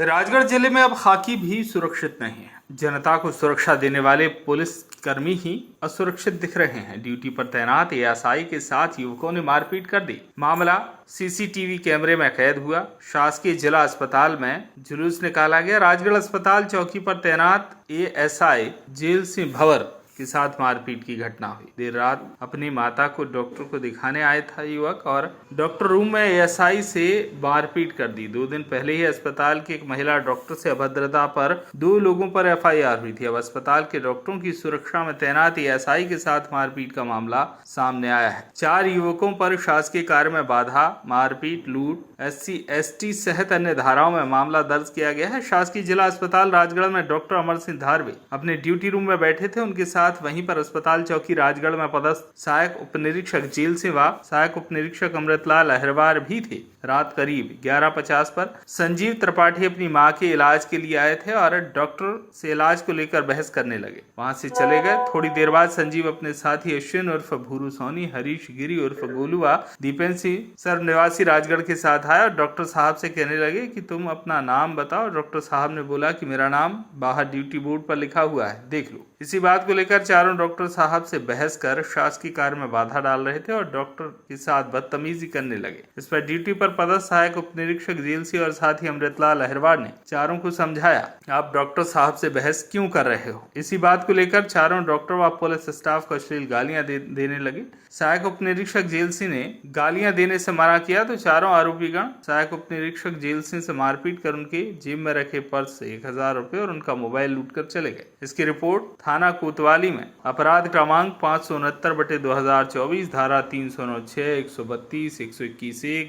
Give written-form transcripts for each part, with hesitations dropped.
राजगढ़ जिले में अब खाकी भी सुरक्षित नहीं है। जनता को सुरक्षा देने वाले पुलिस कर्मी ही असुरक्षित दिख रहे हैं। ड्यूटी पर तैनात एएसआई के साथ युवकों ने मारपीट कर दी। मामला सीसीटीवी कैमरे में कैद हुआ। शासकीय जिला अस्पताल में जुलूस निकाला गया। राजगढ़ अस्पताल चौकी पर तैनात एएसआई जेल सिंह भंवर के साथ मारपीट की घटना हुई। देर रात अपनी माता को डॉक्टर को दिखाने आया था युवक और डॉक्टर रूम में एएसआई से मारपीट कर दी। 2 दिन पहले ही अस्पताल के एक महिला डॉक्टर से अभद्रता पर 2 लोगों पर एफआईआर हुई थी। अब अस्पताल के डॉक्टरों की सुरक्षा में तैनात एएसआई के साथ मारपीट का मामला सामने आया है। 4 युवकों पर शासकीय कार्य में बाधा, मारपीट, लूट, SC/ST सहित अन्य धाराओं में मामला दर्ज किया गया है। शासकीय जिला अस्पताल राजगढ़ में डॉक्टर अमर सिंह धारवे अपने ड्यूटी रूम में बैठे थे। उनके साथ वहीं पर अस्पताल चौकी राजगढ़ में पदस्थ सहायक उप निरीक्षक जेल सिंह व सहायक उप निरीक्षक अमृतलाल अहिरवार भी थे। रात करीब 11:50 पर संजीव त्रिपाठी अपनी मां के इलाज के लिए आए थे और डॉक्टर से इलाज को लेकर बहस करने लगे। वहां से चले गए। थोड़ी देर बाद संजीव अपने साथी अश्विन उर्फ भूरू सोनी, हरीश गिरी उर्फ गोलू व दीपेन सिंह सर्व निवासी राजगढ़ के साथ आए और डॉक्टर साहब से कहने लगे कि तुम अपना नाम बताओ। डॉक्टर साहब ने बोला कि मेरा नाम बाहर ड्यूटी बोर्ड पर लिखा हुआ है, देख लो। इसी बात को लेकर चारों डॉक्टर साहब से बहस कर शासकीय कार्य में बाधा डाल रहे थे और डॉक्टर के साथ बदतमीजी करने लगे। इस पर ड्यूटी पर पदस्थ सहायक उप निरीक्षक जेल सिंह और साथी अमृतलाल अहिरवार ने चारों को समझाया, आप डॉक्टर साहब से बहस क्यों कर रहे हो। इसी बात को लेकर चारों डॉक्टर व पुलिस स्टाफ को अश्लील गालियां देने लगे। सहायक उप निरीक्षक जेल सिंह ने गालियां देने से मना किया तो चारों आरोपीगण सहायक उप निरीक्षक जेल सिंह से मारपीट कर उनके जेब में रखे पर्स से 1000 रुपए और उनका मोबाइल लूट कर चले गए। इसकी रिपोर्ट थाना कोतवाली में अपराध क्रमांक 569/2024 धारा 309(6), 132, 121(1),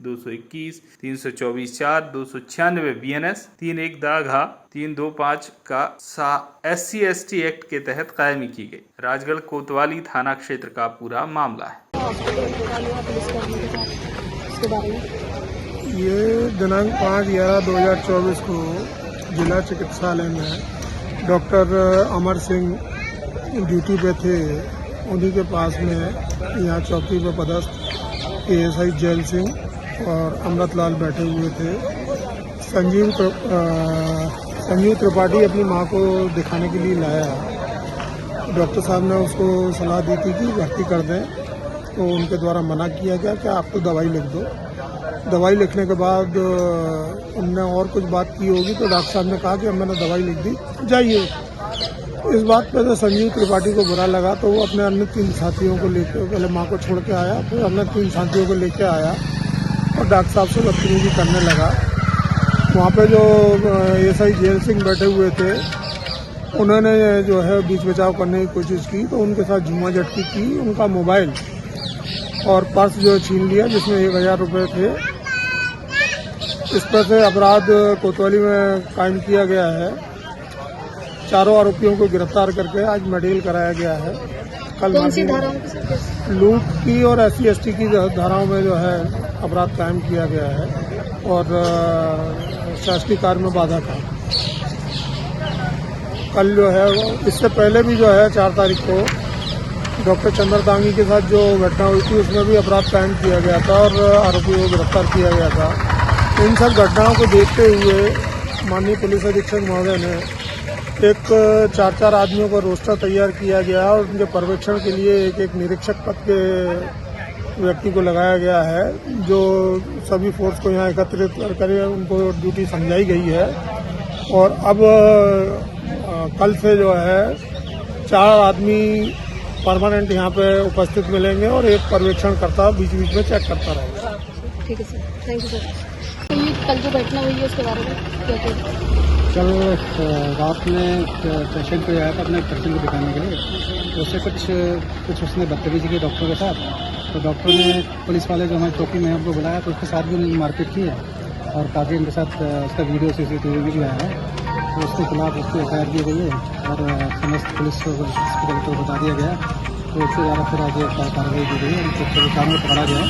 221, 324(4), 296 BNS 31-325 का SC/ST एक्ट के तहत कायमी की गई। राजगढ़ कोतवाली थाना क्षेत्र का पूरा मामला है। ये दिनांक 5/11/2024 को जिला चिकित्सालय में डॉक्टर अमर सिंह ड्यूटी पे थे। उन्हीं के पास में यहाँ चौकी पे पदस्थ एएसआई जेल सिंह और अमृतलाल बैठे हुए थे। संजीव त्रिपाठी अपनी मां को दिखाने के लिए लाया। डॉक्टर साहब ने उसको सलाह दी थी कि भर्ती कर दें, तो उनके द्वारा मना किया गया कि आपको दवाई लिख दो। दवाई लिखने के बाद उनने और कुछ बात की होगी तो डॉक्टर साहब ने कहा कि अब मैंने दवाई लिख दी, जाइए। इस बात पर तो संजीव त्रिपाठी को बुरा लगा, तो वो अपने अन्य 3 साथियों को लेकर पहले मां को छोड़ के आया, फिर अपने 3 साथियों को लेकर आया और डॉक्टर साहब से बदतमीजी करने लगा। वहाँ पे जो एएसआई जेल सिंह बैठे हुए थे, उन्होंने जो है बीच बचाव करने की कोशिश की तो उनके साथ झूमा झटकी की। उनका मोबाइल और पर्स जो छीन लिया जिसमें 1000 रुपये थे। इस पर से अपराध कोतवाली में कायम किया गया है। चारों आरोपियों को गिरफ्तार करके आज मेडिकल कराया गया है। कल लूट की और SC/ST की धाराओं में जो है अपराध कायम किया गया है और शासकीय कार्य में बाधा का। कल जो है इससे पहले भी जो है 4 तारीख को डॉक्टर चंद्रदांगी के साथ जो घटना हुई थी उसमें भी अपराध कायम किया गया था और आरोपी को गिरफ्तार किया गया था। इन सब घटनाओं को देखते हुए माननीय पुलिस अधीक्षक महोदय ने एक 4 आदमियों का रोस्टर तैयार किया गया और उनके पर्यवेक्षण के लिए एक निरीक्षक पद के व्यक्ति को लगाया गया है, जो सभी फोर्स को यहाँ एकत्रित कर उनको ड्यूटी समझाई गई है। और अब कल से जो है 4 आदमी परमानेंट यहाँ पे उपस्थित मिलेंगे और एक पर्यवेक्षण करता बीच बीच में चेक करता रहेगा। ठीक है सर, थैंक यू सर। कल जो घटना हुई है उसके बारे में क्या कहते? कल रात में पेशेंट को आया था अपने पेशेंट को दिखाने के लिए, उससे कुछ उसने बदतमीजी की डॉक्टर के साथ। तो डॉक्टर ने पुलिस वाले जो हमारे चौकी में हमको बुलाया तो उसके साथ भी मारपीट की है और काफ़ी उनके साथ उसका वीडियो CCTV भी आया है। तो उसके खिलाफ उसकी FIR दी गई है और समस्त पुलिस हॉस्पिटल को बता दिया गया। तो उससे ज़्यादा फिर आगे कार्रवाई की गई है, उनको कानून में पकड़ा गया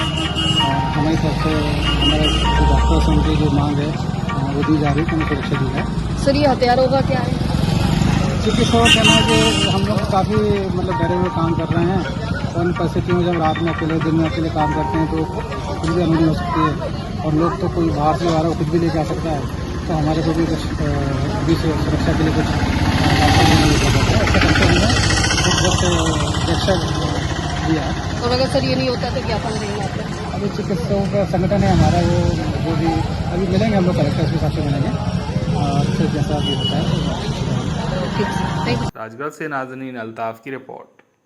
और हमारी तरफ से हमारे जो डॉक्टर्स हैं उनकी जो मांग है वो दी जा रही है, उन्हें सुरक्षा दी है। सर ये हथियारों का क्या है? चिकित्सकों का कहना है कि हम लोग काफ़ी डरे हुए काम कर रहे हैं और इन परिस्थितियों में जब रात में अकेले दिन में अकेले काम करते हैं तो कुछ भी अनहोनी हो सकती है और लोग तो कोई बाहर से आ रहा हो कुछ भी लेके आ सकता है। तो हमारे को भी कुछ अभी सुरक्षा के लिए कुछ ऐसा करते हमने एक वक्त रक्षा दिया। और अगर सर ये नहीं होता तो क्या फल देंगे आप? अभी चिकित्सकों का संगठन है हमारा, वो जो भी अभी मिलेंगे हम लोग कलेक्टर के हिसाब से मिलेंगे और फिर जैसा भी होता है। ठीक है, थैंक यू। राजगढ़ से नाज़नीन अल्ताफ की रिपोर्ट।